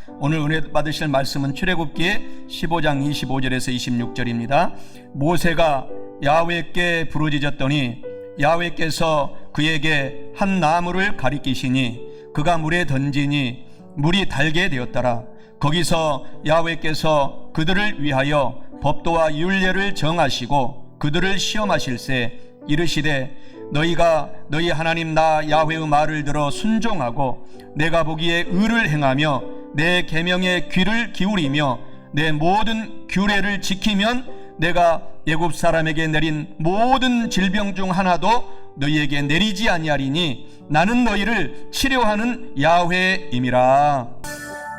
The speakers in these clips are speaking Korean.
오늘 은혜 받으실 말씀은 출애굽기 15장 25절에서 26절입니다. 모세가 야훼께 부르짖었더니 야훼께서 그에게 한 나무를 가리키시니 그가 물에 던지니 물이 달게 되었더라. 거기서 야훼께서 그들을 위하여 법도와 율례를 정하시고 그들을 시험하실세 이르시되 너희가 너희 하나님 나 야훼의 말을 들어 순종하고 내가 보기에 의를 행하며 내 계명에 귀를 기울이며 내 모든 규례를 지키면 내가 애굽 사람에게 내린 모든 질병 중 하나도 너희에게 내리지 아니하리니 나는 너희를 치료하는 야훼임이라.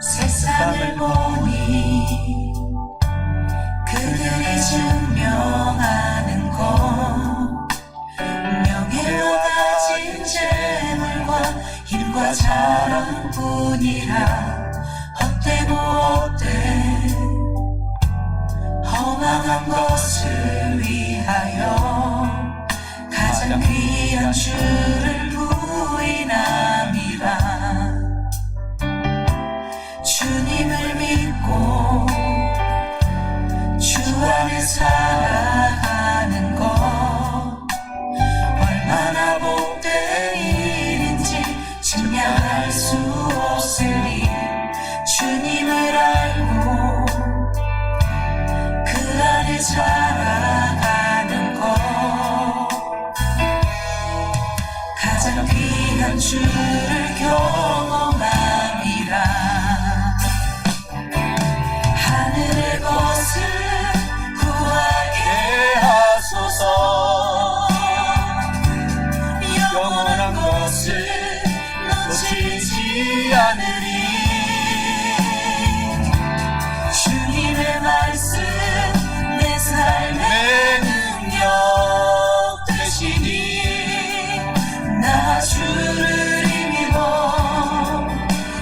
세상을 보니 그들이 증명하는 것 명예와 가진 재물과 힘과 자랑뿐이라 헛되고 헛돼 허망한 것을 위하여 가장 귀한 주를 부인함이라. 주님을 믿고 주 안에 살아가는 것 얼마나 복된 일인지 증명할 수 없으니 주님을 알고 그 안에 살아가는 것 가장 귀한 주를 경험함이라. 하늘의 것을 구하게 하소서. 영원한 것을 놓치지 않으리. 주님의 말씀 내 삶의 능력 되시니 나 주를 힘입어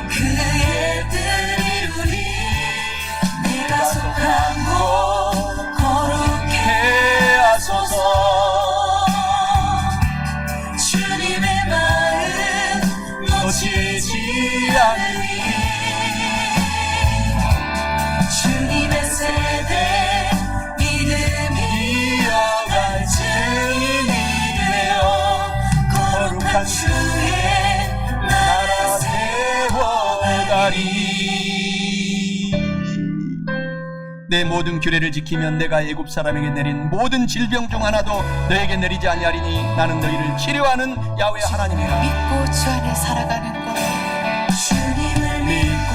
그의 뜻 이루리. 내가 속한 곳 거룩해 하소서. 주님의 마음 놓치지 않으리. 주님의 세대 믿음 이어갈 증인이 되어 거룩한 주의 나라 세워가리. 내 모든 규례를 지키면 내가 애굽 사람에게 내린 모든 질병 중 하나도 너에게 내리지 아니하리니 나는 너희를 치료하는 야훼 하나님이라. 믿고 주 안에 살아가는 것 주님을 믿고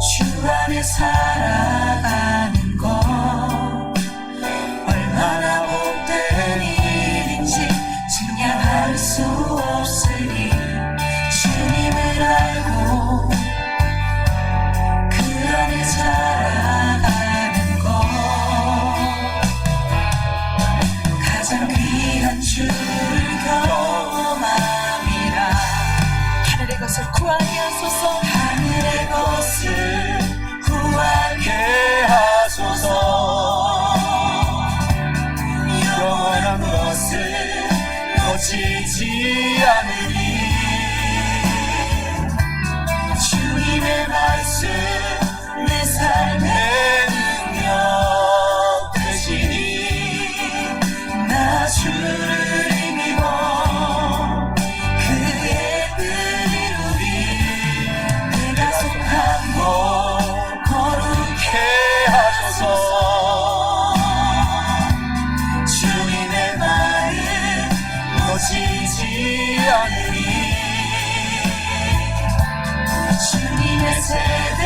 주 안에 살아가는 것 얼마나 복된 일인지 증명할 수 없으니 주님을 알고 그 안에 살아가는 것 가장 귀한 주를 경험함이라. 하늘의 것을 구하게 하소서. 하늘의 것을 구하게 하소서. 영원한 것을 놓치지 않으리. 주님의 말씀 내 삶의 능력 되시니 나 주를 힘입어 그의 뜻 이루리. 내가 속한 곳 거룩해 하소서. 주님의 마음 놓치지 않으리. 주님의 세대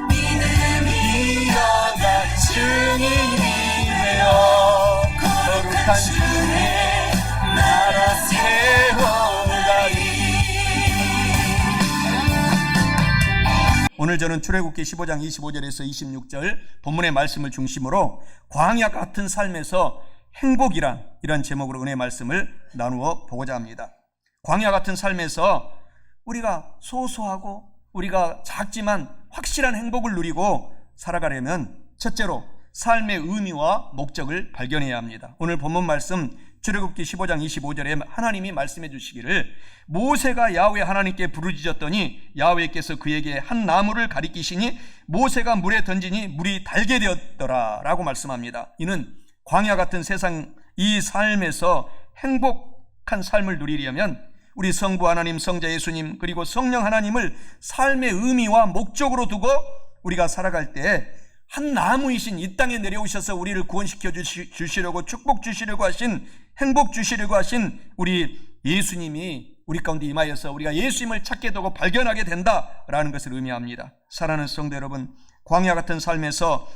믿음 이어갈 증인이 되어 거룩한 주의 나라 세워가리. 오늘 저는 출애굽기 15장 25절에서 26절 본문의 말씀을 중심으로 광야 같은 삶에서 행복이란 이런 제목으로 은혜의 말씀을 나누어 보고자 합니다. 광야 같은 삶에서 우리가 소소하고 우리가 작지만 확실한 행복을 누리고 살아가려면 첫째로 삶의 의미와 목적을 발견해야 합니다. 오늘 본문 말씀 출애굽기 15장 25절에 하나님이 말씀해 주시기를 모세가 야훼 하나님께 부르짖었더니 야훼께서 그에게 한 나무를 가리키시니 모세가 물에 던지니 물이 달게 되었더라 라고 말씀합니다. 이는 광야 같은 세상 이 삶에서 행복한 삶을 누리려면 우리 성부 하나님, 성자 예수님, 그리고 성령 하나님을 삶의 의미와 목적으로 두고 우리가 살아갈 때 한 나무이신 이 땅에 내려오셔서 우리를 구원시켜 주시려고 축복 주시려고 하신, 행복 주시려고 하신 우리 예수님이 우리 가운데 임하여서 우리가 예수님을 찾게 되고 발견하게 된다라는 것을 의미합니다. 사랑하는 성도 여러분, 광야 같은 삶에서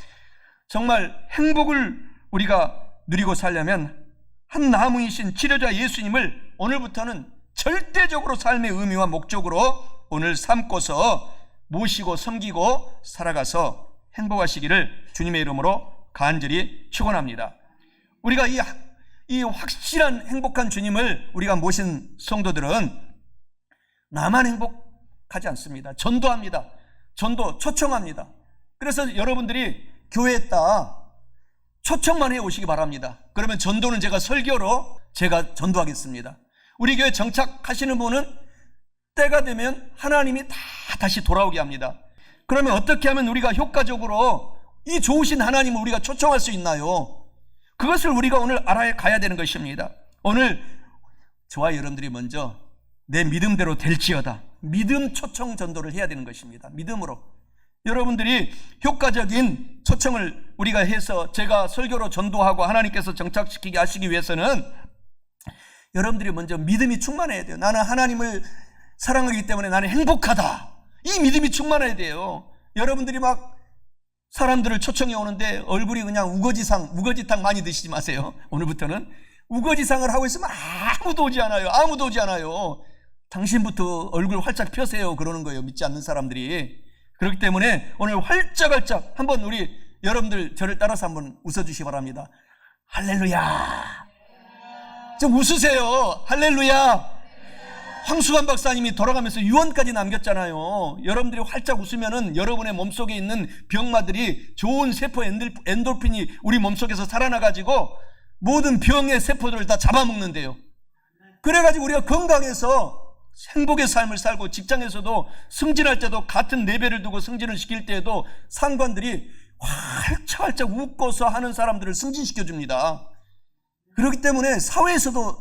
정말 행복을 우리가 누리고 살려면 한 나무이신 치료자 예수님을 오늘부터는 절대적으로 삶의 의미와 목적으로 오늘 삼고서 모시고 섬기고 살아가서 행복하시기를 주님의 이름으로 간절히 축원합니다. 우리가 이 확실한 행복한 주님을 우리가 모신 성도들은 나만 행복하지 않습니다. 전도합니다. 전도 초청합니다. 그래서 여러분들이 교회에 딱 초청만 해 오시기 바랍니다. 그러면 전도는 제가 설교로 제가 전도하겠습니다. 우리 교회 정착하시는 분은 때가 되면 하나님이 다 다시 돌아오게 합니다. 그러면 어떻게 하면 우리가 효과적으로 이 좋으신 하나님을 우리가 초청할 수 있나요? 그것을 우리가 오늘 알아가야 되는 것입니다. 오늘 저와 여러분들이 먼저 내 믿음대로 될지어다, 믿음 초청 전도를 해야 되는 것입니다. 믿음으로 여러분들이 효과적인 초청을 우리가 해서 제가 설교로 전도하고 하나님께서 정착시키게 하시기 위해서는 여러분들이 먼저 믿음이 충만해야 돼요. 나는 하나님을 사랑하기 때문에 나는 행복하다, 이 믿음이 충만해야 돼요. 여러분들이 막 사람들을 초청해 오는데 얼굴이 그냥 우거지탕 많이 드시지 마세요. 오늘부터는 우거지상을 하고 있으면 아무도 오지 않아요. 당신부터 얼굴 활짝 펴세요 그러는 거예요, 믿지 않는 사람들이. 그렇기 때문에 오늘 활짝활짝 한번 우리 여러분들 저를 따라서 한번 웃어주시기 바랍니다. 할렐루야. 좀 웃으세요. 할렐루야. 황수관 박사님이 돌아가면서 유언까지 남겼잖아요. 여러분들이 활짝 웃으면은 여러분의 몸속에 있는 병마들이 좋은 세포 엔돌핀이 우리 몸속에서 살아나가지고 모든 병의 세포들을 다 잡아먹는데요. 그래가지고 우리가 건강해서 행복의 삶을 살고 직장에서도 승진할 때도 같은 레벨을 두고 승진을 시킬 때에도 상관들이 활짝활짝 웃고서 하는 사람들을 승진시켜줍니다. 그렇기 때문에 사회에서도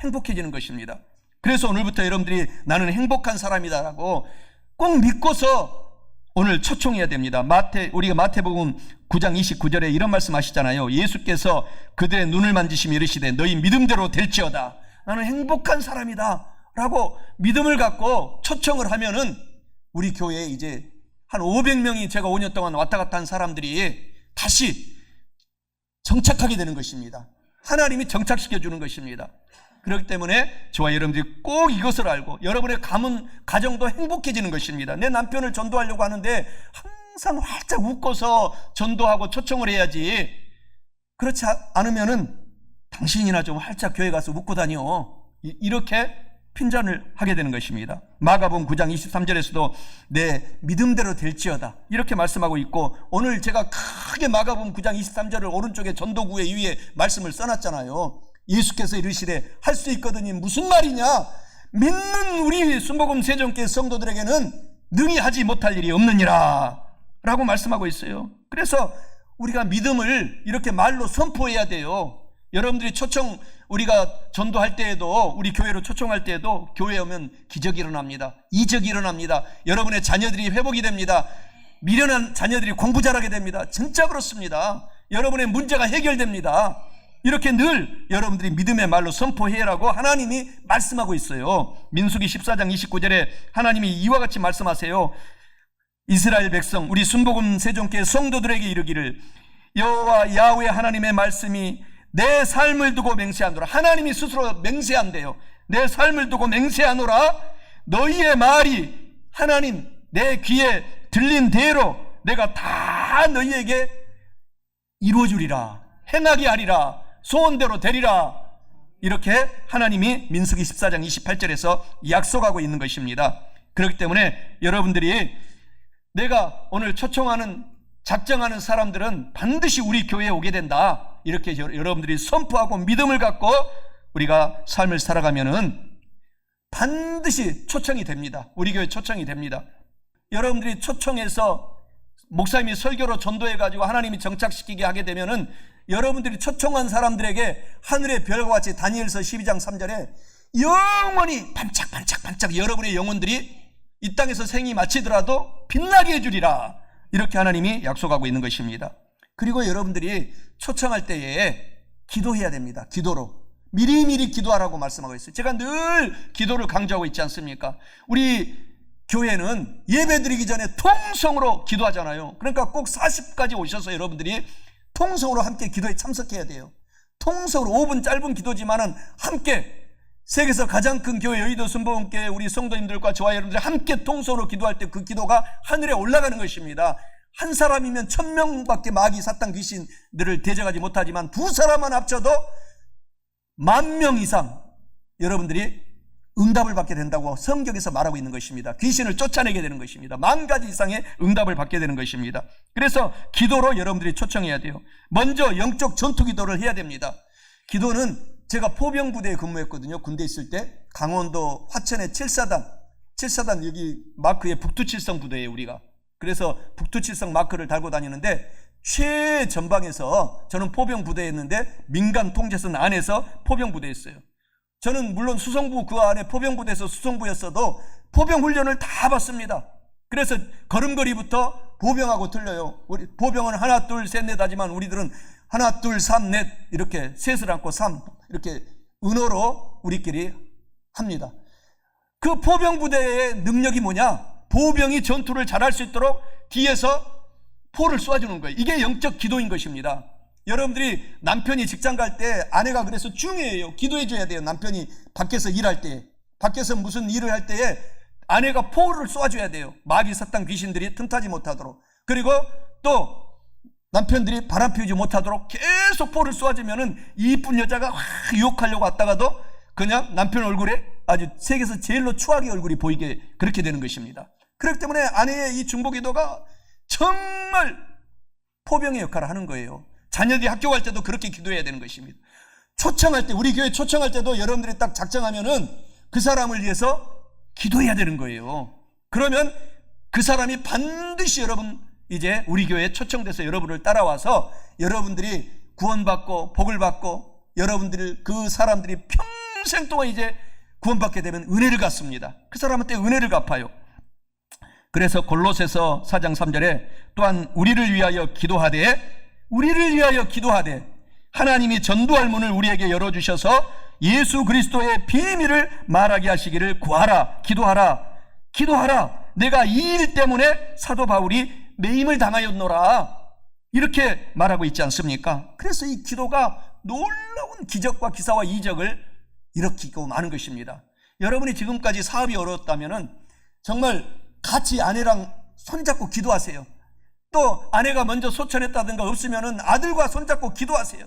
행복해지는 것입니다. 그래서 오늘부터 여러분들이 나는 행복한 사람이다라고 꼭 믿고서 오늘 초청해야 됩니다. 우리가 마태복음 9장 29절에 이런 말씀 하시잖아요. 예수께서 그들의 눈을 만지시며 이르시되 너희 믿음대로 될지어다. 나는 행복한 사람이다 라고 믿음을 갖고 초청을 하면은 우리 교회에 이제 한 500명이 제가 5년 동안 왔다 갔다 한 사람들이 다시 정착하게 되는 것입니다. 하나님이 정착시켜 주는 것입니다. 그렇기 때문에 저와 여러분들이 꼭 이것을 알고 여러분의 가정도 행복해지는 것입니다. 내 남편을 전도하려고 하는데 항상 활짝 웃고서 전도하고 초청을 해야지. 그렇지 않으면은 당신이나 좀 활짝 교회 가서 웃고 다녀, 이렇게 핀잔을 하게 되는 것입니다. 마가복음 9장 23절에서도 내 믿음대로 될지어다 이렇게 말씀하고 있고, 오늘 제가 크게 마가복음 9장 23절을 오른쪽에 전도구에 위에 말씀을 써놨잖아요. 예수께서 이르시되 할 수 있거든이 무슨 말이냐, 믿는 우리 순복음 세종교회 성도들에게는 능히 하지 못할 일이 없느니라 라고 말씀하고 있어요. 그래서 우리가 믿음을 이렇게 말로 선포해야 돼요. 여러분들이 우리가 전도할 때에도, 우리 교회로 초청할 때에도 교회에 오면 기적이 일어납니다. 이적이 일어납니다. 여러분의 자녀들이 회복이 됩니다. 미련한 자녀들이 공부 잘하게 됩니다. 진짜 그렇습니다. 여러분의 문제가 해결됩니다. 이렇게 늘 여러분들이 믿음의 말로 선포해라고 하나님이 말씀하고 있어요. 민수기 14장 29절에 하나님이 이와 같이 말씀하세요. 이스라엘 백성, 우리 순복음 세종교회 성도들에게 이르기를 여호와 야훼 하나님의 말씀이 내 삶을 두고 맹세하노라. 하나님이 스스로 맹세한대요. 내 삶을 두고 맹세하노라. 너희의 말이 하나님 내 귀에 들린 대로 내가 다 너희에게 이루어주리라, 행하게 하리라, 소원대로 되리라. 이렇게 하나님이 민수기 14장 28절에서 약속하고 있는 것입니다. 그렇기 때문에 여러분들이 내가 오늘 초청하는, 작정하는 사람들은 반드시 우리 교회에 오게 된다. 이렇게 여러분들이 선포하고 믿음을 갖고 우리가 삶을 살아가면은 반드시 초청이 됩니다. 우리 교회 초청이 됩니다. 여러분들이 초청해서 목사님이 설교로 전도해가지고 하나님이 정착시키게 하게 되면은 여러분들이 초청한 사람들에게 하늘의 별과 같이 다니엘서 12장 3절에 영원히 반짝반짝반짝 여러분의 영혼들이 이 땅에서 생이 마치더라도 빛나게 해주리라, 이렇게 하나님이 약속하고 있는 것입니다. 그리고 여러분들이 초청할 때에 기도해야 됩니다. 기도로 미리미리 기도하라고 말씀하고 있어요. 제가 늘 기도를 강조하고 있지 않습니까? 우리 교회는 예배드리기 전에 통성으로 기도하잖아요. 그러니까 꼭 40까지 오셔서 여러분들이 통성으로 함께 기도에 참석해야 돼요. 통성으로 5분 짧은 기도지만은 함께 세계에서 가장 큰 교회 여의도 순복음교회 우리 성도님들과 저와 여러분들이 함께 통성으로 기도할 때 그 기도가 하늘에 올라가는 것입니다. 한 사람이면 1000명밖에 마귀 사탄 귀신들을 대적하지 못하지만 두 사람만 합쳐도 10,000명 이상 여러분들이 응답을 받게 된다고 성경에서 말하고 있는 것입니다. 귀신을 쫓아내게 되는 것입니다. 10,000가지 이상의 응답을 받게 되는 것입니다. 그래서 기도로 여러분들이 초청해야 돼요. 먼저 영적 전투 기도를 해야 됩니다. 기도는 제가 포병부대에 근무했거든요. 군대 있을 때 강원도 화천의 7사단 여기 마크의 북두칠성 부대예요, 우리가. 그래서 북두칠성 마크를 달고 다니는데 최전방에서 저는 포병부대였는데 민간 통제선 안에서 포병부대였어요. 저는 물론 수송부 그 안에 포병부대에서 수송부였어도 포병훈련을 다 받습니다. 그래서 걸음걸이부터 보병하고 틀려요. 우리 보병은 하나 둘 셋 넷 하지만 우리들은 하나 둘 삼 넷 이렇게 셋을 안고 삼 이렇게 은어로 우리끼리 합니다. 그 포병부대의 능력이 뭐냐? 보병이 전투를 잘할 수 있도록 뒤에서 포를 쏘아주는 거예요. 이게 영적 기도인 것입니다. 여러분들이 남편이 직장 갈 때 아내가 그래서 중요해요. 기도해 줘야 돼요. 남편이 밖에서 일할 때, 밖에서 무슨 일을 할 때에 아내가 포를 쏘아줘야 돼요. 마귀 사탄 귀신들이 틈타지 못하도록. 그리고 또 남편들이 바람 피우지 못하도록 계속 포를 쏘아주면은 이쁜 여자가 유혹하려고 왔다가도 그냥 남편 얼굴에 아주 세계에서 제일로 추악의 얼굴이 보이게 그렇게 되는 것입니다. 그렇기 때문에 아내의 이 중보기도가 정말 포병의 역할을 하는 거예요. 자녀들이 학교 갈 때도 그렇게 기도해야 되는 것입니다. 초청할 때, 우리 교회 초청할 때도 여러분들이 딱 작정하면은 그 사람을 위해서 기도해야 되는 거예요. 그러면 그 사람이 반드시 여러분 이제 우리 교회에 초청돼서 여러분을 따라와서 여러분들이 구원받고 복을 받고 여러분들 그 사람들이 평생 동안 이제 구원받게 되면 은혜를 갚습니다. 그 사람한테 은혜를 갚아요. 그래서 골로새서 4장 3절에 또한 우리를 위하여 기도하되 하나님이 전도할 문을 우리에게 열어주셔서 예수 그리스도의 비밀을 말하게 하시기를 구하라, 기도하라. 내가 이 일 때문에 사도 바울이 매임을 당하였노라, 이렇게 말하고 있지 않습니까? 그래서 이 기도가 놀라운 기적과 기사와 이적을 일으키고 마는 것입니다. 여러분이 지금까지 사업이 어려웠다면 정말 같이 아내랑 손잡고 기도하세요. 또 아내가 먼저 소천했다든가 없으면 아들과 손잡고 기도하세요.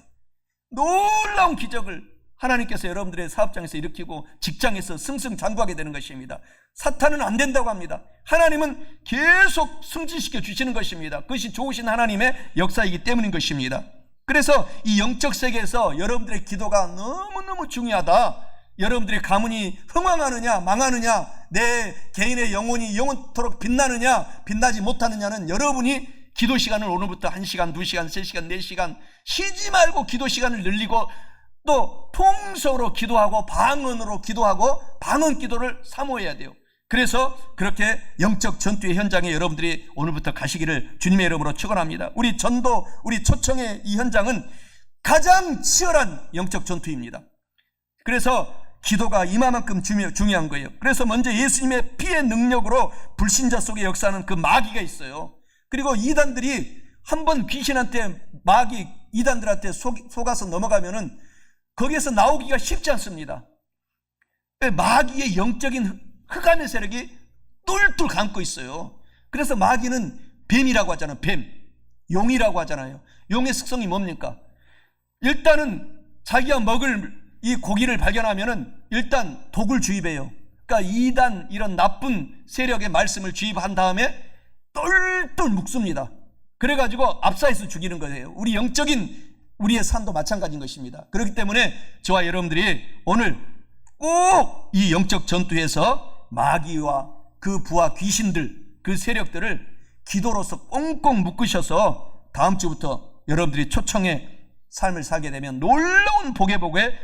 놀라운 기적을 하나님께서 여러분들의 사업장에서 일으키고 직장에서 승승장구하게 되는 것입니다. 사탄은 안 된다고 합니다. 하나님은 계속 승진시켜 주시는 것입니다. 그것이 좋으신 하나님의 역사이기 때문인 것입니다. 그래서 이 영적 세계에서 여러분들의 기도가 너무너무 중요하다. 여러분들의 가문이 흥왕하느냐 망하느냐, 내 개인의 영혼이 영원토록 빛나느냐 빛나지 못하느냐는 여러분이 기도 시간을 오늘부터 1시간, 2시간, 3시간, 4시간 쉬지 말고 기도 시간을 늘리고 또 통성으로 기도하고 방언으로 기도하고 방언 기도를 사모해야 돼요. 그래서 그렇게 영적 전투의 현장에 여러분들이 오늘부터 가시기를 주님의 이름으로 축원합니다. 우리 전도, 우리 초청의 이 현장은 가장 치열한 영적 전투입니다. 그래서 기도가 이만큼 중요한 거예요. 그래서 먼저 예수님의 피의 능력으로 불신자 속에 역사하는 그 마귀가 있어요. 그리고 이단들이 한번 귀신한테 마귀 이단들한테 속아서 넘어가면은 거기에서 나오기가 쉽지 않습니다. 마귀의 영적인 흑암의 세력이 똘똘 감고 있어요. 그래서 마귀는 뱀이라고 하잖아요. 뱀, 용이라고 하잖아요. 용의 특성이 뭡니까? 일단은 자기가 먹을 이 고기를 발견하면은 일단 독을 주입해요. 그러니까 이단 이런 나쁜 세력의 말씀을 주입한 다음에 똘똘 묶습니다. 그래가지고 압사해서 죽이는 거예요. 우리 영적인 우리의 삶도 마찬가지인 것입니다. 그렇기 때문에 저와 여러분들이 오늘 꼭 이 영적 전투에서 마귀와 그 부하 귀신들, 그 세력들을 기도로서 꽁꽁 묶으셔서 다음 주부터 여러분들이 초청의 삶을 살게 되면 놀라운 복의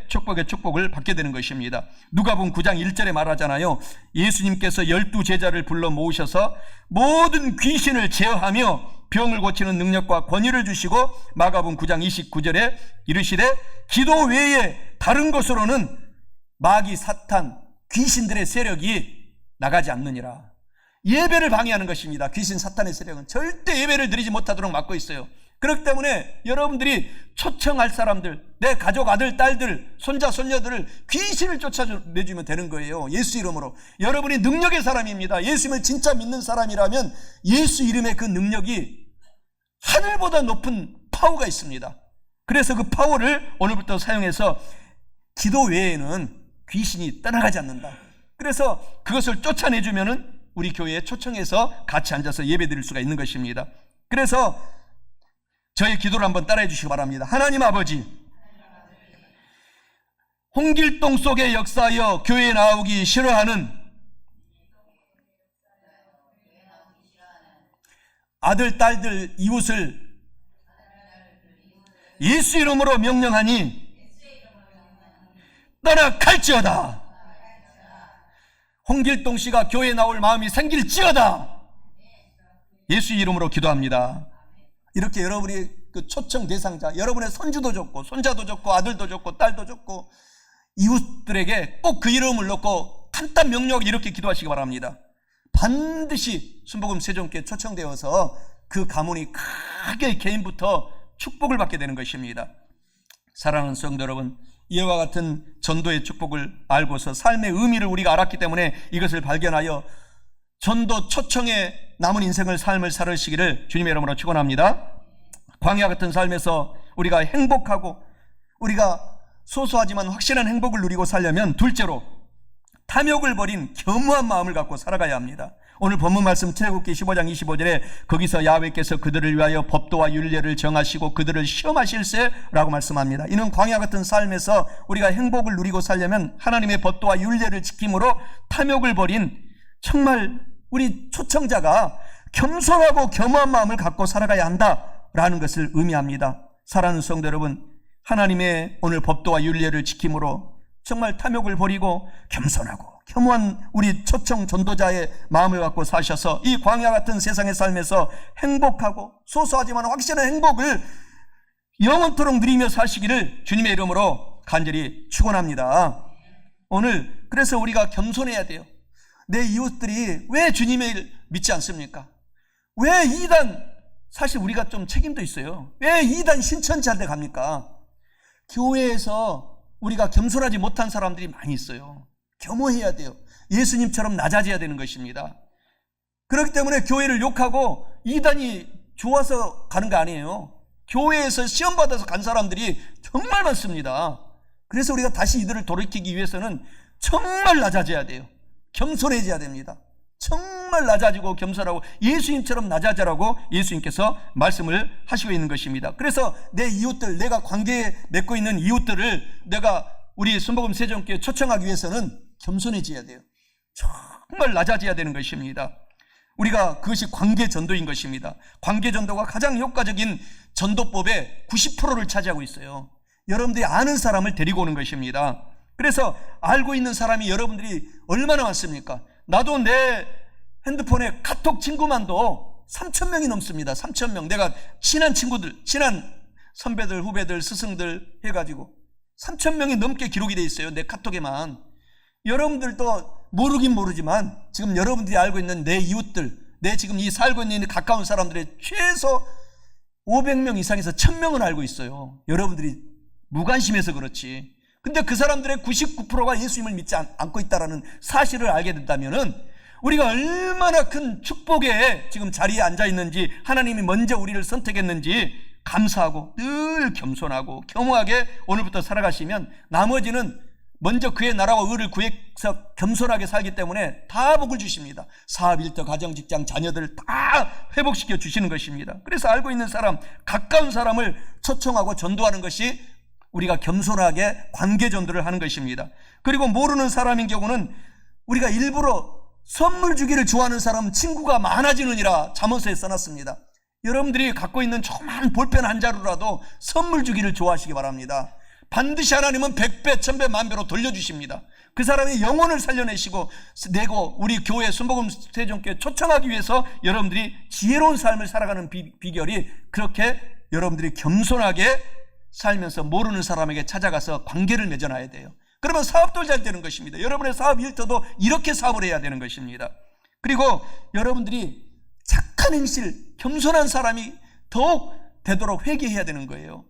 축복의 축복을 받게 되는 것입니다. 누가복음 9장 1절에 말하잖아요. 예수님께서 12제자를 불러 모으셔서 모든 귀신을 제어하며 병을 고치는 능력과 권위를 주시고 마가복음 9장 29절에 이르시되 기도 외에 다른 것으로는 마귀, 사탄, 귀신들의 세력이 나가지 않느니라. 예배를 방해하는 것입니다. 귀신, 사탄의 세력은 절대 예배를 드리지 못하도록 막고 있어요. 그렇기 때문에 여러분들이 초청할 사람들, 내 가족, 아들, 딸들, 손자, 손녀들을 귀신을 쫓아내주면 되는 거예요. 예수 이름으로. 여러분이 능력의 사람입니다. 예수님을 진짜 믿는 사람이라면 예수 이름의 그 능력이 하늘보다 높은 파워가 있습니다. 그래서 그 파워를 오늘부터 사용해서 기도 외에는 귀신이 떠나가지 않는다. 그래서 그것을 쫓아내주면은 우리 교회에 초청해서 같이 앉아서 예배 드릴 수가 있는 것입니다. 그래서 저의 기도를 한번 따라해 주시기 바랍니다. 하나님 아버지, 홍길동 속에 역사하여 교회에 나오기 싫어하는 아들, 딸들, 이웃을 예수 이름으로 명령하니 떠나갈지어다. 홍길동 씨가 교회에 나올 마음이 생길지어다. 예수 이름으로 기도합니다. 이렇게 여러분이 그 초청 대상자, 여러분의 손주도 좋고 손자도 좋고 아들도 좋고 딸도 좋고 이웃들에게 꼭 그 이름을 넣고 간단 명료하게 이렇게 기도하시기 바랍니다. 반드시 순복음 세종교회 초청되어서 그 가문이 크게 개인부터 축복을 받게 되는 것입니다. 사랑하는 성도 여러분, 이와 같은 전도의 축복을 알고서 삶의 의미를 우리가 알았기 때문에 이것을 발견하여 전도 초청의 남은 인생을 삶을 살으시기를 주님의 이름으로 축원합니다. 광야 같은 삶에서 우리가 행복하고 우리가 소소하지만 확실한 행복을 누리고 살려면 둘째로 탐욕을 버린 겸허한 마음을 갖고 살아가야 합니다. 오늘 본문 말씀 출애굽기 15장 25절에 거기서 야훼께서 그들을 위하여 법도와 율례를 정하시고 그들을 시험하실세라고 말씀합니다. 이는 광야 같은 삶에서 우리가 행복을 누리고 살려면 하나님의 법도와 율례를 지킴으로 탐욕을 버린 정말 우리 초청자가 겸손하고 겸허한 마음을 갖고 살아가야 한다라는 것을 의미합니다. 사랑하는 성도 여러분, 하나님의 오늘 법도와 율례를 지킴으로 정말 탐욕을 버리고 겸손하고 겸허한 우리 초청 전도자의 마음을 갖고 사셔서 이 광야 같은 세상의 삶에서 행복하고 소소하지만 확실한 행복을 영원토록 누리며 사시기를 주님의 이름으로 간절히 축원합니다. 오늘 그래서 우리가 겸손해야 돼요. 내 이웃들이 왜 주님을 믿지 않습니까? 왜 이단, 사실 우리가 좀 책임도 있어요. 왜 이단 신천지한테 갑니까? 교회에서 우리가 겸손하지 못한 사람들이 많이 있어요. 겸허해야 돼요. 예수님처럼 낮아져야 되는 것입니다. 그렇기 때문에 교회를 욕하고 이단이 좋아서 가는 거 아니에요. 교회에서 시험받아서 간 사람들이 정말 많습니다. 그래서 우리가 다시 이들을 돌이키기 위해서는 정말 낮아져야 돼요. 겸손해져야 됩니다. 정말 낮아지고 겸손하고 예수님처럼 낮아져라고 예수님께서 말씀을 하시고 있는 것입니다. 그래서 내 이웃들, 내가 관계에 맺고 있는 이웃들을 내가 우리 순복음 세종교회 초청하기 위해서는 겸손해져야 돼요. 정말 낮아져야 되는 것입니다. 우리가 그것이 관계 전도인 것입니다. 관계 전도가 가장 효과적인 전도법의 90%를 차지하고 있어요. 여러분들이 아는 사람을 데리고 오는 것입니다. 그래서 알고 있는 사람이 여러분들이 얼마나 많습니까? 나도 내 핸드폰에 카톡 친구만도 3,000명이 넘습니다. 3,000명. 내가 친한 친구들, 친한 선배들, 후배들, 스승들 해가지고 3,000명이 넘게 기록이 돼 있어요. 내 카톡에만. 여러분들도 모르긴 모르지만 지금 여러분들이 알고 있는 내 이웃들, 내 지금 이 살고 있는 가까운 사람들의 최소 500명 이상에서 1,000명은 알고 있어요. 여러분들이 무관심해서 그렇지. 근데 그 사람들의 99%가 예수님을 믿지 않고 있다는 사실을 알게 된다면은 우리가 얼마나 큰 축복에 지금 자리에 앉아 있는지, 하나님이 먼저 우리를 선택했는지 감사하고 늘 겸손하고 겸허하게 오늘부터 살아가시면 나머지는 먼저 그의 나라와 의를 구해서 겸손하게 살기 때문에 다 복을 주십니다. 사업, 일터, 가정, 직장, 자녀들을 다 회복시켜 주시는 것입니다. 그래서 알고 있는 사람, 가까운 사람을 초청하고 전도하는 것이 우리가 겸손하게 관계 전도를 하는 것입니다. 그리고 모르는 사람인 경우는 우리가 일부러 선물 주기를 좋아하는 사람 친구가 많아지느니라 잠언서에 써놨습니다. 여러분들이 갖고 있는 조그만 볼펜 한 자루라도 선물 주기를 좋아하시기 바랍니다. 반드시 하나님은 100배, 1000배, 만배로 돌려주십니다. 그 사람의 영혼을 살려내시고 내고 우리 교회 순복음 세종교회 초청하기 위해서 여러분들이 지혜로운 삶을 살아가는 비결이 그렇게 여러분들이 겸손하게 살면서 모르는 사람에게 찾아가서 관계를 맺어놔야 돼요. 그러면 사업도 잘 되는 것입니다. 여러분의 사업 일터도 이렇게 사업을 해야 되는 것입니다. 그리고 여러분들이 착한 행실, 겸손한 사람이 더욱 되도록 회개해야 되는 거예요.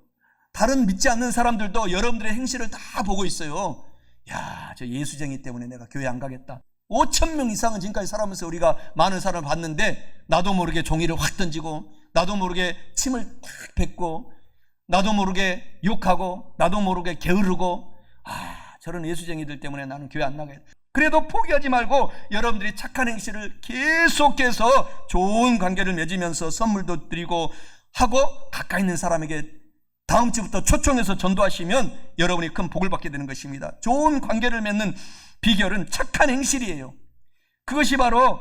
다른 믿지 않는 사람들도 여러분들의 행실을 다 보고 있어요. 야, 저 예수쟁이 때문에 내가 교회 안 가겠다. 5,000명 이상은 지금까지 살아오면서 우리가 많은 사람을 봤는데 나도 모르게 종이를 확 던지고 나도 모르게 침을 탁 뱉고 나도 모르게 욕하고 나도 모르게 게으르고 저런 예수쟁이들 때문에 나는 교회 안 나가겠다. 그래도 포기하지 말고 여러분들이 착한 행실을 계속해서 좋은 관계를 맺으면서 선물도 드리고 하고 가까이 있는 사람에게 다음 주부터 초청해서 전도하시면 여러분이 큰 복을 받게 되는 것입니다. 좋은 관계를 맺는 비결은 착한 행실이에요. 그것이 바로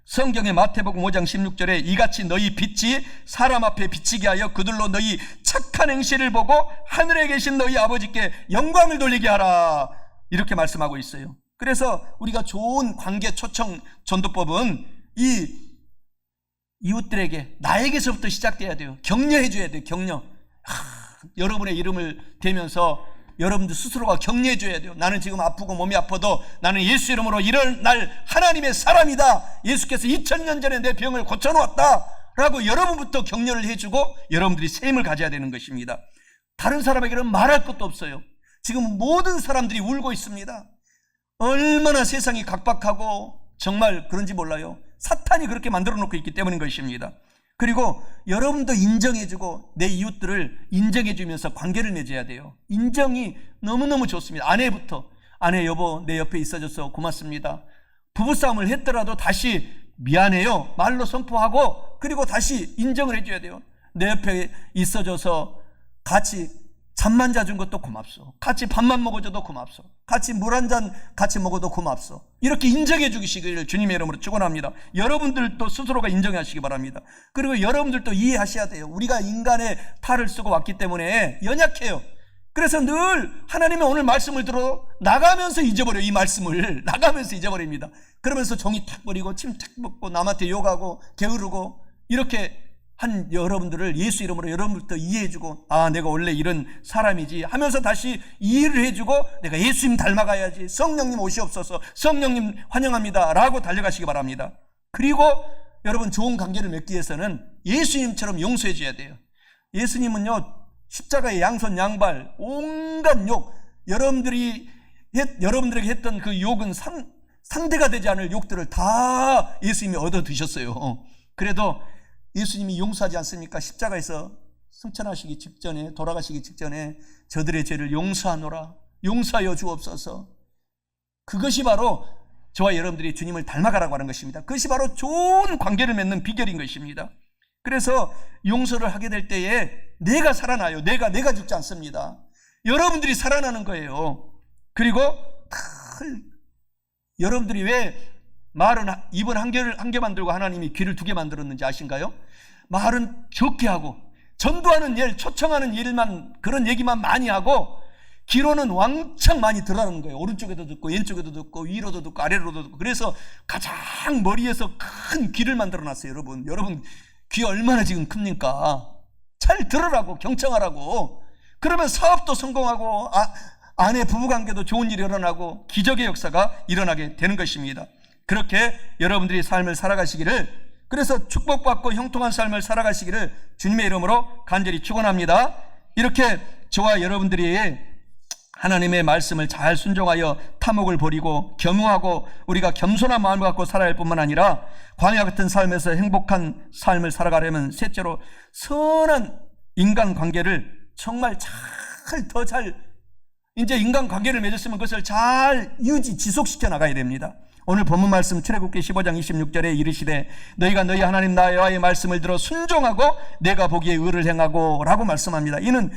성경의 마태복음 5장 16절에 이같이 너희 빛이 사람 앞에 비치게 하여 그들로 너희 착한 행실을 보고 하늘에 계신 너희 아버지께 영광을 돌리게 하라, 이렇게 말씀하고 있어요. 그래서 우리가 좋은 관계 초청 전도법은 이 이웃들에게 나에게서부터 시작돼야 돼요. 격려해 줘야 돼요. 격려. 여러분의 이름을 대면서 여러분들 스스로가 격려해 줘야 돼요. 나는 지금 아프고 몸이 아파도 나는 예수 이름으로 일어날 하나님의 사람이다. 예수께서 2000년 전에 내 병을 고쳐놓았다 라고 여러분부터 격려를 해주고 여러분들이 셈을 가져야 되는 것입니다. 다른 사람에게는 말할 것도 없어요. 지금 모든 사람들이 울고 있습니다. 얼마나 세상이 각박하고 정말 그런지 몰라요. 사탄이 그렇게 만들어 놓고 있기 때문인 것입니다. 그리고 여러분도 인정해주고 내 이웃들을 인정해주면서 관계를 맺어야 돼요. 인정이 너무너무 좋습니다. 아내부터, 아내 여보 내 옆에 있어줘서 고맙습니다. 부부싸움을 했더라도 다시 미안해요 말로 선포하고 그리고 다시 인정을 해줘야 돼요. 내 옆에 있어줘서 같이 잠만 자준 것도 고맙소. 같이 밥만 먹어줘도 고맙소. 같이 물 한 잔 같이 먹어도 고맙소. 이렇게 인정해 주시기를 주님의 이름으로 축원합니다. 여러분들도 스스로가 인정하시기 바랍니다. 그리고 여러분들도 이해하셔야 돼요. 우리가 인간의 탈을 쓰고 왔기 때문에 연약해요. 그래서 늘 하나님의 오늘 말씀을 들어 나가면서 잊어버려요. 이 말씀을 나가면서 잊어버립니다. 그러면서 종이 탁 버리고 침 탁 먹고 남한테 욕하고 게으르고 이렇게 한 여러분들을 예수 이름으로 여러분부터 이해해주고 내가 원래 이런 사람이지 하면서 다시 이해를 해주고 내가 예수님 닮아가야지, 성령님 오시옵소서, 성령님 환영합니다 라고 달려가시기 바랍니다. 그리고 여러분 좋은 관계를 맺기 위해서는 예수님처럼 용서해줘야 돼요. 예수님은요 십자가의 양손 양발 온갖 욕, 여러분들에게 했던 그 욕은 상대가 되지 않을 욕들을 다 예수님이 얻어 드셨어요. 그래도 예수님이 용서하지 않습니까? 십자가에서 승천하시기 직전에, 돌아가시기 직전에 저들의 죄를 용서하노라, 용서하여 주옵소서. 그것이 바로 저와 여러분들이 주님을 닮아가라고 하는 것입니다. 그것이 바로 좋은 관계를 맺는 비결인 것입니다. 그래서 용서를 하게 될 때에 내가 살아나요. 내가 죽지 않습니다. 여러분들이 살아나는 거예요. 그리고 여러분들이 왜 말은 입은 한 개만 들고 하나님이 귀를 2개 만들었는지 아신가요? 말은 적게 하고 전도하는 일, 초청하는 일만, 그런 얘기만 많이 하고 귀로는 왕창 많이 들어가는 거예요. 오른쪽에도 듣고 왼쪽에도 듣고 위로도 듣고 아래로도 듣고. 그래서 가장 머리에서 큰 귀를 만들어 놨어요. 여러분 귀 얼마나 지금 큽니까? 잘 들으라고, 경청하라고. 그러면 사업도 성공하고 아내 부부관계도 좋은 일이 일어나고 기적의 역사가 일어나게 되는 것입니다. 그렇게 여러분들이 삶을 살아가시기를, 그래서 축복받고 형통한 삶을 살아가시기를 주님의 이름으로 간절히 축원합니다. 이렇게 저와 여러분들이 하나님의 말씀을 잘 순종하여 탐욕을 버리고 겸허하고 우리가 겸손한 마음을 갖고 살아야 할 뿐만 아니라 광야 같은 삶에서 행복한 삶을 살아가려면 셋째로 선한 인간관계를 정말 더 잘 이제 인간관계를 맺었으면 그것을 잘 지속시켜 나가야 됩니다. 오늘 본문 말씀 출애굽기 15장 26절에 이르시되 너희가 너희 하나님 나 여호와의 말씀을 들어 순종하고 내가 보기에 의를 행하고 라고 말씀합니다. 이는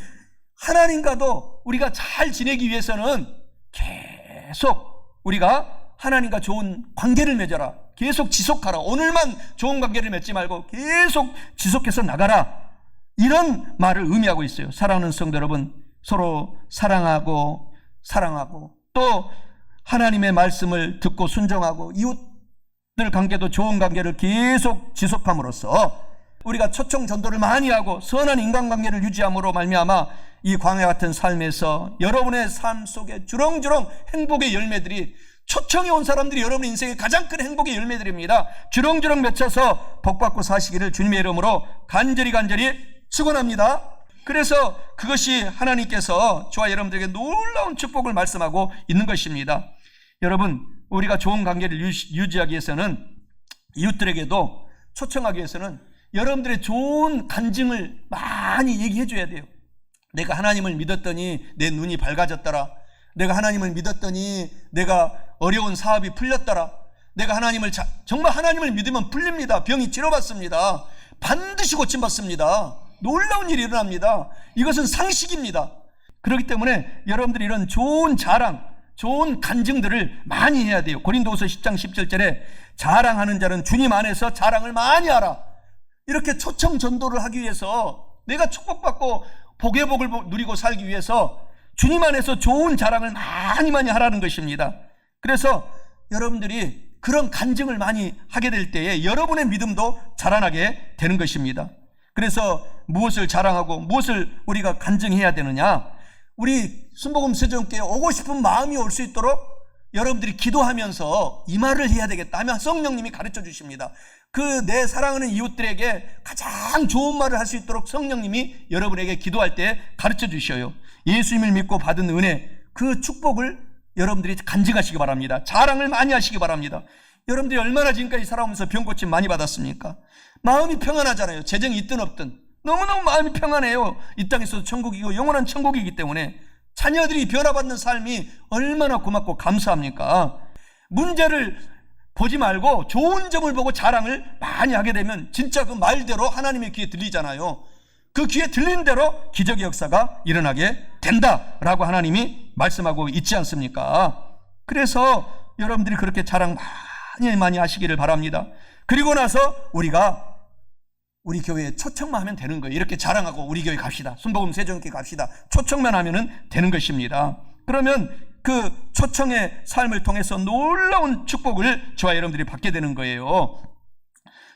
하나님과도 우리가 잘 지내기 위해서는 계속 우리가 하나님과 좋은 관계를 맺어라. 계속 지속하라. 오늘만 좋은 관계를 맺지 말고 계속 지속해서 나가라. 이런 말을 의미하고 있어요. 사랑하는 성도 여러분, 서로 사랑하고 또 하나님의 말씀을 듣고 순종하고 이웃들 관계도 좋은 관계를 계속 지속함으로써 우리가 초청 전도를 많이 하고 선한 인간관계를 유지함으로 말미암아 이 광야 같은 삶에서 여러분의 삶 속에 주렁주렁 행복의 열매들이, 초청이 온 사람들이 여러분 인생의 가장 큰 행복의 열매들입니다. 주렁주렁 맺혀서 복받고 사시기를 주님의 이름으로 간절히 축원합니다. 그래서 그것이 하나님께서 저와 여러분들에게 놀라운 축복을 말씀하고 있는 것입니다. 여러분, 우리가 좋은 관계를 유지하기 위해서는, 이웃들에게도 초청하기 위해서는 여러분들의 좋은 간증을 많이 얘기해 줘야 돼요. 내가 하나님을 믿었더니 내 눈이 밝아졌더라. 내가 하나님을 믿었더니 내가 어려운 사업이 풀렸더라. 내가 정말 하나님을 믿으면 풀립니다. 병이 치료받습니다. 반드시 고침받습니다. 놀라운 일이 일어납니다. 이것은 상식입니다. 그렇기 때문에 여러분들이 이런 좋은 자랑, 좋은 간증들을 많이 해야 돼요. 고린도후서 10장 17절에 자랑하는 자는 주님 안에서 자랑을 많이 하라. 이렇게 초청 전도를 하기 위해서, 내가 축복받고 복의 복을 누리고 살기 위해서 주님 안에서 좋은 자랑을 많이 하라는 것입니다. 그래서 여러분들이 그런 간증을 많이 하게 될 때에 여러분의 믿음도 자라나게 되는 것입니다. 그래서 무엇을 자랑하고 무엇을 우리가 간증해야 되느냐? 우리 순복음 세종교회에 오고 싶은 마음이 올 수 있도록 여러분들이 기도하면서 이 말을 해야 되겠다 하면 성령님이 가르쳐 주십니다. 그 내 사랑하는 이웃들에게 가장 좋은 말을 할 수 있도록 성령님이 여러분에게 기도할 때 가르쳐 주셔요. 예수님을 믿고 받은 은혜, 그 축복을 여러분들이 간증하시기 바랍니다. 자랑을 많이 하시기 바랍니다. 여러분들이 얼마나 지금까지 살아오면서 병고침 많이 받았습니까? 마음이 평안하잖아요. 재정이 있든 없든 너무너무 마음이 평안해요. 이 땅에서도 천국이고 영원한 천국이기 때문에 자녀들이 변화받는 삶이 얼마나 고맙고 감사합니까? 문제를 보지 말고 좋은 점을 보고 자랑을 많이 하게 되면 진짜 그 말대로 하나님의 귀에 들리잖아요. 그 귀에 들린 대로 기적의 역사가 일어나게 된다라고 하나님이 말씀하고 있지 않습니까? 그래서 여러분들이 그렇게 자랑 많이 하시기를 바랍니다. 그리고 나서 우리가 우리 교회에 초청만 하면 되는 거예요. 이렇게 자랑하고 우리 교회 갑시다. 순복음 세종교회 갑시다. 초청만 하면 되는 것입니다. 그러면 그 초청의 삶을 통해서 놀라운 축복을 저와 여러분들이 받게 되는 거예요.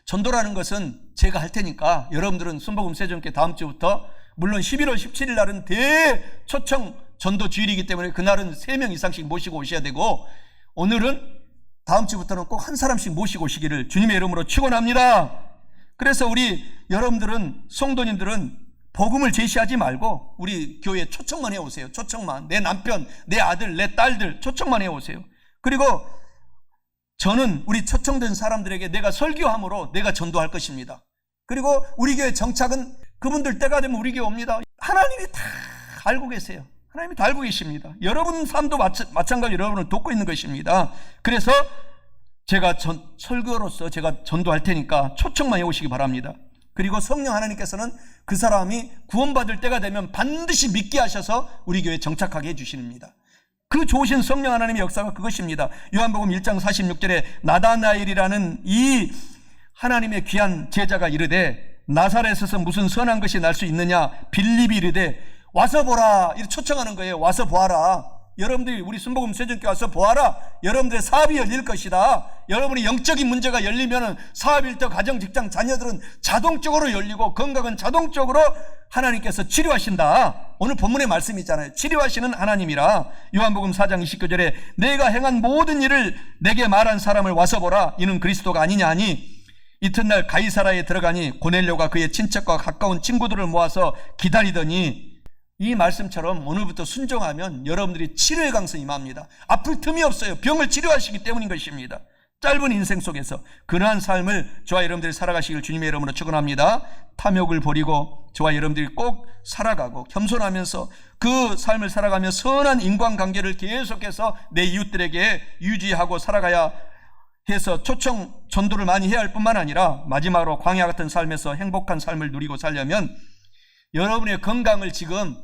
전도라는 것은 제가 할 테니까 여러분들은 순복음 세종교회 다음 주부터, 물론 11월 17일 날은 대초청 전도 주일이기 때문에 그날은 3명 이상씩 모시고 오셔야 되고, 오늘은 다음 주부터는 꼭 한 사람씩 모시고 오시기를 주님의 이름으로 축원합니다. 그래서 우리 여러분들은, 성도님들은 복음을 제시하지 말고 우리 교회에 초청만 해오세요. 초청만. 내 남편, 내 아들, 내 딸들 초청만 해오세요. 그리고 저는 우리 초청된 사람들에게 내가 설교함으로 내가 전도할 것입니다. 그리고 우리 교회 정착은 그분들 때가 되면 우리 교회 옵니다. 하나님이 다 알고 계세요. 하나님이 다 알고 계십니다. 여러분 삶도 마찬가지로 여러분을 돕고 있는 것입니다. 그래서 제가 설교로서 제가 전도할 테니까 초청만 해오시기 바랍니다. 그리고 성령 하나님께서는 그 사람이 구원받을 때가 되면 반드시 믿게 하셔서 우리 교회에 정착하게 해주십니다. 그 좋으신 성령 하나님의 역사가 그것입니다. 요한복음 1장 46절에 나다나엘이라는 이 하나님의 귀한 제자가 이르되 나사렛에서 무슨 선한 것이 날 수 있느냐? 빌립이 이르되 와서 보라. 이렇게 초청하는 거예요. 와서 보아라. 여러분들이 우리 순복음 세종교회 와서 보아라. 여러분들의 사업이 열릴 것이다. 여러분이 영적인 문제가 열리면 사업, 일터, 가정, 직장, 자녀들은 자동적으로 열리고 건강은 자동적으로 하나님께서 치료하신다. 오늘 본문의 말씀이 있잖아요. 치료하시는 하나님이라. 요한복음 4장 29절에 내가 행한 모든 일을 내게 말한 사람을 와서 보라. 이는 그리스도가 아니냐 하니 이튿날 가이사라에 들어가니 고넬료가 그의 친척과 가까운 친구들을 모아서 기다리더니, 이 말씀처럼 오늘부터 순종하면 여러분들이 치료의 강성이 임합니다. 아플 틈이 없어요. 병을 치료하시기 때문인 것입니다. 짧은 인생 속에서 그러한 삶을 저와 여러분들이 살아가시길 주님의 이름으로 축원합니다. 탐욕을 버리고 저와 여러분들이 꼭 살아가고 겸손하면서 그 삶을 살아가며 선한 인간관계를 계속해서 내 이웃들에게 유지하고 살아가야 해서 초청 전도를 많이 해야 할 뿐만 아니라 마지막으로 광야 같은 삶에서 행복한 삶을 누리고 살려면 여러분의 건강을 지금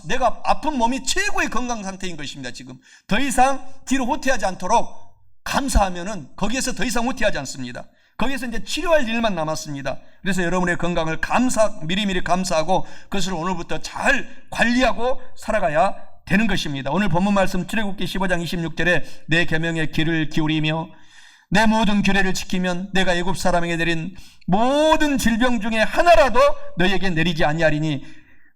내가 아픈 몸이 최고의 건강 상태인 것입니다. 지금 더 이상 뒤로 후퇴하지 않도록 감사하면은 거기에서 더 이상 후퇴하지 않습니다. 거기에서 이제 치료할 일만 남았습니다. 그래서 여러분의 건강을 미리미리 감사하고 그것을 오늘부터 잘 관리하고 살아가야 되는 것입니다. 오늘 본문 말씀 출애굽기 15장 26절에 내 계명에 귀를 기울이며 내 모든 규례를 지키면 내가 애굽 사람에게 내린 모든 질병 중에 하나라도 너에게 내리지 아니하리니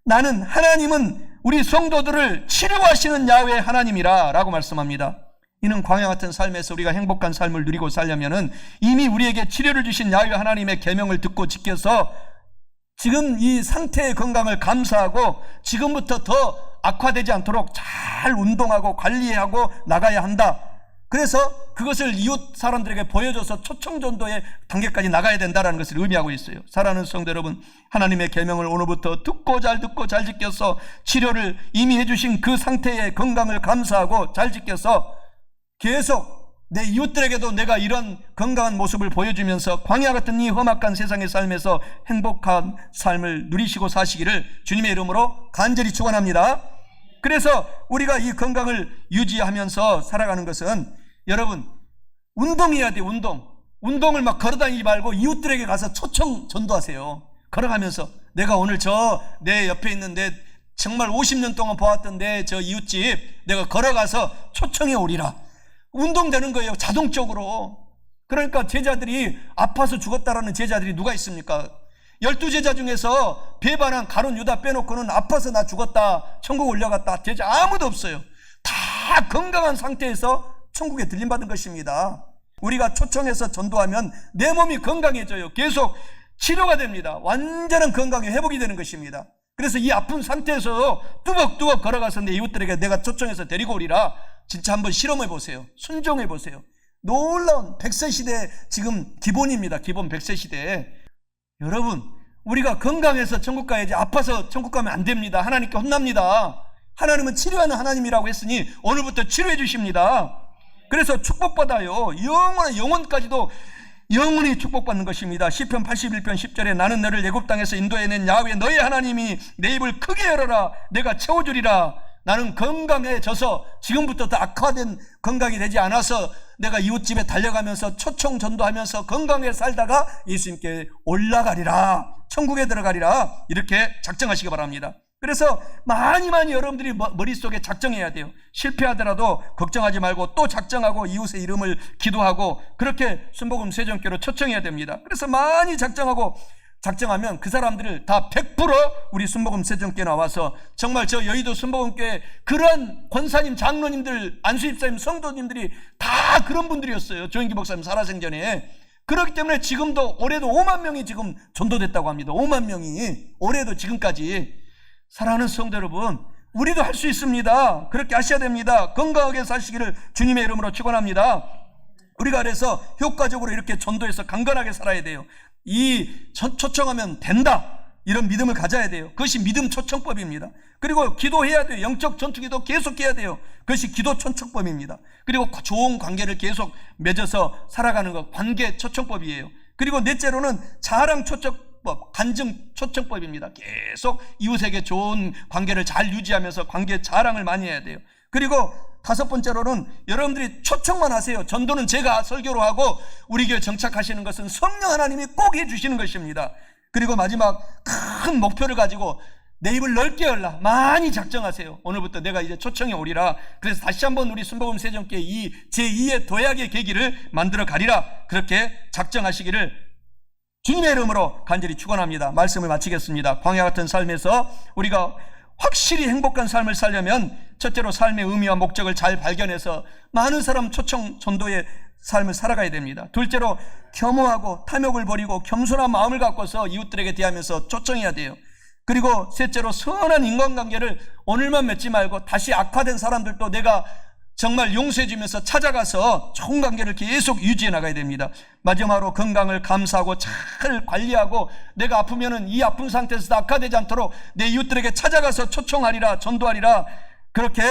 나는 하나님은 우리 성도들을 치료하시는 야훼 하나님이라 라고 말씀합니다. 이는 광야 같은 삶에서 우리가 행복한 삶을 누리고 살려면은 이미 우리에게 치료를 주신 야훼 하나님의 계명을 듣고 지켜서 지금 이 상태의 건강을 감사하고 지금부터 더 악화되지 않도록 잘 운동하고 관리하고 나가야 한다. 그래서 그것을 이웃 사람들에게 보여줘서 초청전도의 단계까지 나가야 된다는 것을 의미하고 있어요. 사랑하는 성도 여러분, 하나님의 계명을 오늘부터 듣고 잘 지켜서 치료를 이미 해주신 그 상태의 건강을 감사하고 잘 지켜서 계속 내 이웃들에게도 내가 이런 건강한 모습을 보여주면서 광야 같은 이 험악한 세상의 삶에서 행복한 삶을 누리시고 사시기를 주님의 이름으로 간절히 축원합니다. 그래서 우리가 이 건강을 유지하면서 살아가는 것은 여러분 운동해야 돼요. 운동을 막 걸어다니지 말고 이웃들에게 가서 초청 전도하세요. 걸어가면서 내가 오늘 내 옆에 있는데 정말 50년 동안 보았던 저 이웃집 내가 걸어가서 초청해 오리라. 운동되는 거예요. 자동적으로. 그러니까 제자들이 아파서 죽었다라는 제자들이 누가 있습니까? 12제자 중에서 배반한 가룟 유다 빼놓고는 아파서 나 죽었다, 천국 올라갔다 제자 아무도 없어요. 다 건강한 상태에서 천국에 들림받은 것입니다. 우리가 초청해서 전도하면 내 몸이 건강해져요. 계속 치료가 됩니다. 완전한 건강이 회복이 되는 것입니다. 그래서 이 아픈 상태에서 뚜벅뚜벅 걸어가서 내 이웃들에게 내가 초청해서 데리고 오리라. 진짜 한번 실험해 보세요. 순종해 보세요. 놀라운 100세 시대 지금 기본입니다. 기본 100세 시대에 여러분 우리가 건강해서 천국 가야지 아파서 천국 가면 안 됩니다. 하나님께 혼납니다. 하나님은 치료하는 하나님이라고 했으니 오늘부터 치료해 주십니다. 그래서 축복받아요. 영원까지도 영원히 축복받는 것입니다. 시편 81편 10절에 나는 너를 애굽 땅에서 인도해낸 야훼 너의 하나님이 내 입을 크게 열어라 내가 채워주리라. 나는 건강해져서 지금부터 더 악화된 건강이 되지 않아서 내가 이웃집에 달려가면서 초청 전도하면서 건강하게 살다가 예수님께 올라가리라, 천국에 들어가리라, 이렇게 작정하시기 바랍니다. 그래서 많이 여러분들이 머릿속에 작정해야 돼요. 실패하더라도 걱정하지 말고 또 작정하고 이웃의 이름을 기도하고 그렇게 순복음 세전교로 초청해야 됩니다. 그래서 많이 작정하면 그 사람들을 다 100% 우리 순복음 세전교에 나와서 정말 저 여의도 순복음교회 그런 권사님, 장로님들, 안수집사님, 성도님들이 다 그런 분들이었어요. 조인기 목사님 살아생전에. 그렇기 때문에 지금도 올해도 5만 명이 지금 전도됐다고 합니다. 5만 명이 올해도 지금까지. 사랑하는 성도 여러분, 우리도 할 수 있습니다. 그렇게 하셔야 됩니다. 건강하게 사시기를 주님의 이름으로 축원합니다. 우리가 그래서 효과적으로 이렇게 전도해서 강건하게 살아야 돼요. 초청하면 된다, 이런 믿음을 가져야 돼요. 그것이 믿음 초청법입니다. 그리고 기도해야 돼요. 영적 전투기도 계속해야 돼요. 그것이 기도 초청법입니다. 그리고 좋은 관계를 계속 맺어서 살아가는 것, 관계 초청법이에요. 그리고 넷째로는 자랑 초청법, 간증 초청법입니다. 계속 이웃에게 좋은 관계를 잘 유지하면서 관계 자랑을 많이 해야 돼요. 그리고 다섯 번째로는 여러분들이 초청만 하세요. 전도는 제가 설교로 하고 우리 교회 정착하시는 것은 성령 하나님이 꼭 해주시는 것입니다. 그리고 마지막 큰 목표를 가지고 내 입을 넓게 열라, 많이 작정하세요. 오늘부터 내가 이제 초청해 오리라. 그래서 다시 한번 우리 순복음 세전교회 제2의 도약의 계기를 만들어 가리라, 그렇게 작정하시기를 주님의 이름으로 간절히 축원합니다. 말씀을 마치겠습니다. 광야 같은 삶에서 우리가 확실히 행복한 삶을 살려면 첫째로 삶의 의미와 목적을 잘 발견해서 많은 사람 초청 전도의 삶을 살아가야 됩니다. 둘째로 겸허하고 탐욕을 버리고 겸손한 마음을 갖고서 이웃들에게 대하면서 초청해야 돼요. 그리고 셋째로 선한 인간관계를 오늘만 맺지 말고 다시 악화된 사람들도 내가 정말 용서해 주면서 찾아가서 좋은 관계를 계속 유지해 나가야 됩니다. 마지막으로 건강을 감사하고 잘 관리하고 내가 아프면은 이 아픈 상태에서 악화되지 않도록 내 이웃들에게 찾아가서 초청하리라, 전도하리라, 그렇게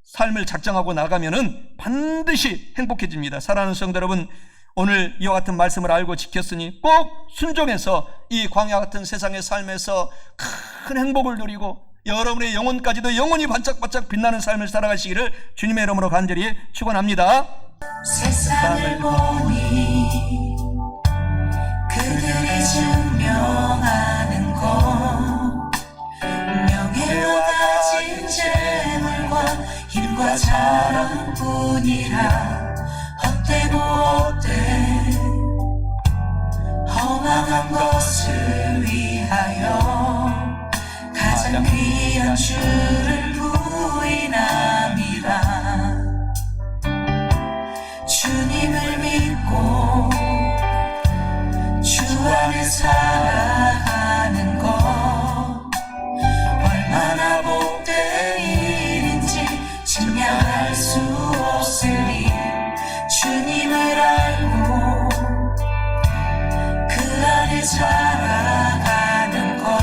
삶을 작정하고 나가면은 반드시 행복해집니다. 사랑하는 성도 여러분, 오늘 이와 같은 말씀을 알고 지켰으니 꼭 순종해서 이 광야 같은 세상의 삶에서 큰 행복을 누리고 여러분의 영혼까지도 영혼이 반짝반짝 빛나는 삶을 살아가시기를 주님의 이름으로 간절히 축원합니다. 세상을 보니 그들이 증명하는 것 명예와 가진 재물과 힘과 자랑뿐이라 헛되고 헛된 허망한 것을 위하여 가장 귀한 주를 부인함이라. 주님을 믿고 주 안에 살아가는 것 얼마나 복된 일인지 증명할 수 없으니 주님을 알고 그 안에 살아가는 것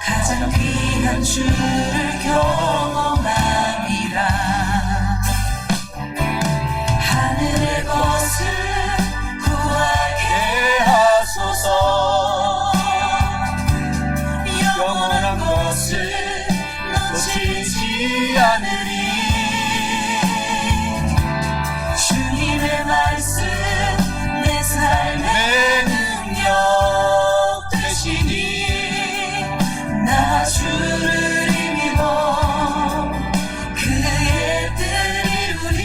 가장 귀한 주를 경험함이라. 하늘의 것을 구하게 하소서. 영원한 것을 놓치지 않으리. 주님의 말씀 내 삶의 능력 되시니 나 주를 힘입어 그의 뜻 이루리.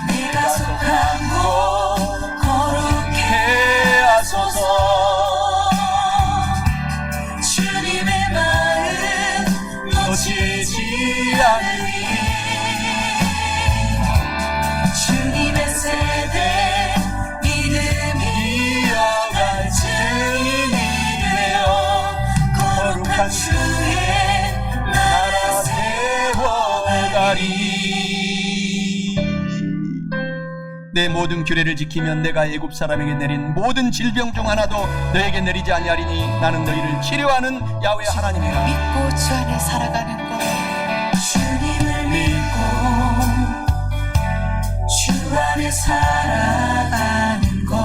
내가 속한 곳 거룩해 하소서. 주님의 마음 놓치지 않으리. 주님의 세대 믿음이 이어갈 증인이 되어 거룩한 주의 나라 세워가리. 내 모든 규례를 지키면 내가 애굽 사람에게 내린 모든 질병 중 하나도 너에게 내리지 아니하리니 나는 너희를 치료하는 야훼 하나님이라. 믿고 주 안에 살아가는 것 주님을 믿고 주 안에 살아가는 것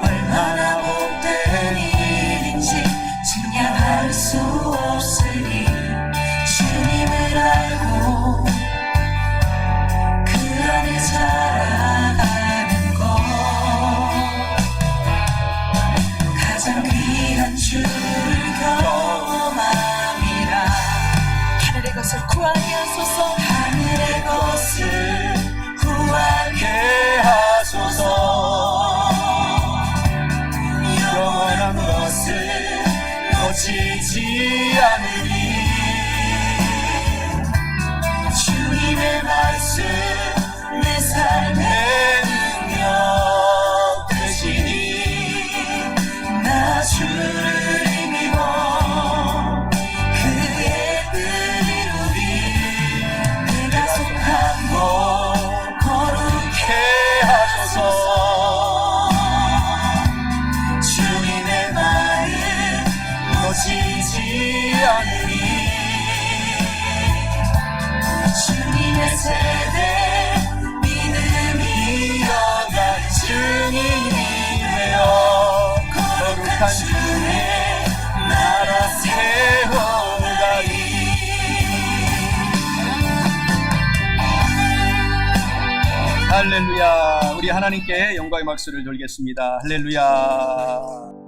얼마나 복된 일인지 증명할 수 없으니 주님을 알고 그 안에 살아가는 것 가장 귀한 주를 경험함이라. 하늘의 것을 구하게 하소서. 하늘의 것을 구하게 하소서. 영원한 것을 놓치지 않으리. 주님의 말씀 내 삶의 능력 되시니 나 주를 힘입어 그의 뜻 이루리. 내가 속한 곳 거룩해 하소서. 주님의 마음 놓치지 않으리. 주님의 세대 믿음이 이어갈 증인이 되어 거룩한 주의 나라 세워가리. 할렐루야. 우리 하나님께 영광의 박수를 돌겠습니다. 할렐루야.